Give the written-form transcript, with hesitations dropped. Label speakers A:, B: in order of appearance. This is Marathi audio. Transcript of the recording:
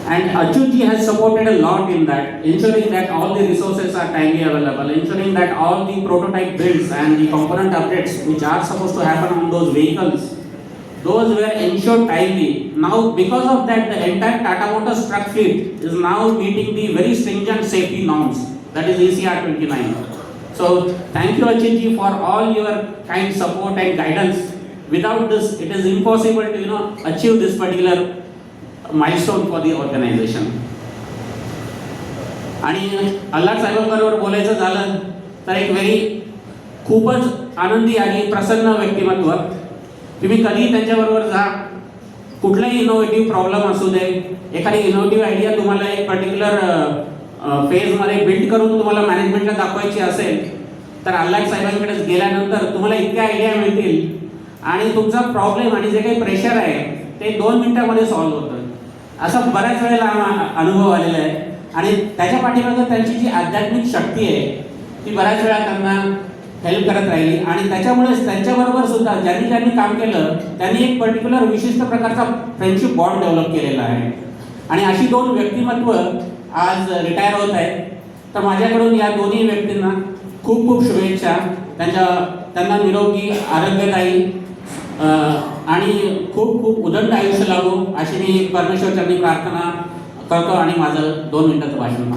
A: And Achyutji has supported a lot in that, ensuring that all the resources are timely available, ensuring that all the prototype builds and the component updates which are supposed to happen on those vehicles, those were ensured timely. Now, because of that, the entire Tata Motors truck fleet is now meeting the very stringent safety norms, that is ECR 29. So, thank you Achyutji for all your kind support and guidance. Without this, it is impossible to achieve this particular milestone for the organization. आणि अल्लाट साहेबांबरोबर बोलायचं झालं तर एक खूपच आनंदी आणि प्रसन्न व्यक्तिमत्व. तुम्ही कधी त्यांच्याबरोबर जा, कुठलाही इनोव्हेटिव्ह प्रॉब्लेम असू दे, एखादी इनोव्हेटिव्ह आयडिया तुम्हाला एक पर्टिक्युलर फेजमध्ये बिल्ड करून तुम्हाला मॅनेजमेंटला दाखवायची असेल तर अल्लाट साहेबांकडे गेल्यानंतर तुम्हाला इतक्या आयडिया मिळतील आणि तुमचा प्रॉब्लेम आणि जे काही प्रेशर आहे ते 2 मिनिटांमध्ये सॉल्व्ह होतं. असं बऱ्याच वेळेला अनुभव आलेला आहे आणि त्याच्या पाठीमागे त्यांची जी आध्यात्मिक शक्ती आहे ती बऱ्याच वेळा त्यांना हेल्प करत राहिली आणि त्याच्यामुळेच त्यांच्याबरोबर सुद्धा ज्यांनी काम केलं त्यांनी एक पर्टिक्युलर विशिष्ट प्रकारचा फ्रेंडशिप बॉन्ड डेव्हलप केलेला आहे. आणि अशी 2 व्यक्तिमत्व आज रिटायर होत आहेत. तर माझ्याकडून या दोन्ही व्यक्तींना खूप खूप शुभेच्छा. त्यांना निरोगी आरोग्यदायी आणि खूप खूप उदंड आयुष्य लाभो अशी मी परमेश्वरचरणी प्रार्थना करतो आणि माझं 2 मिनिटाचं भाषण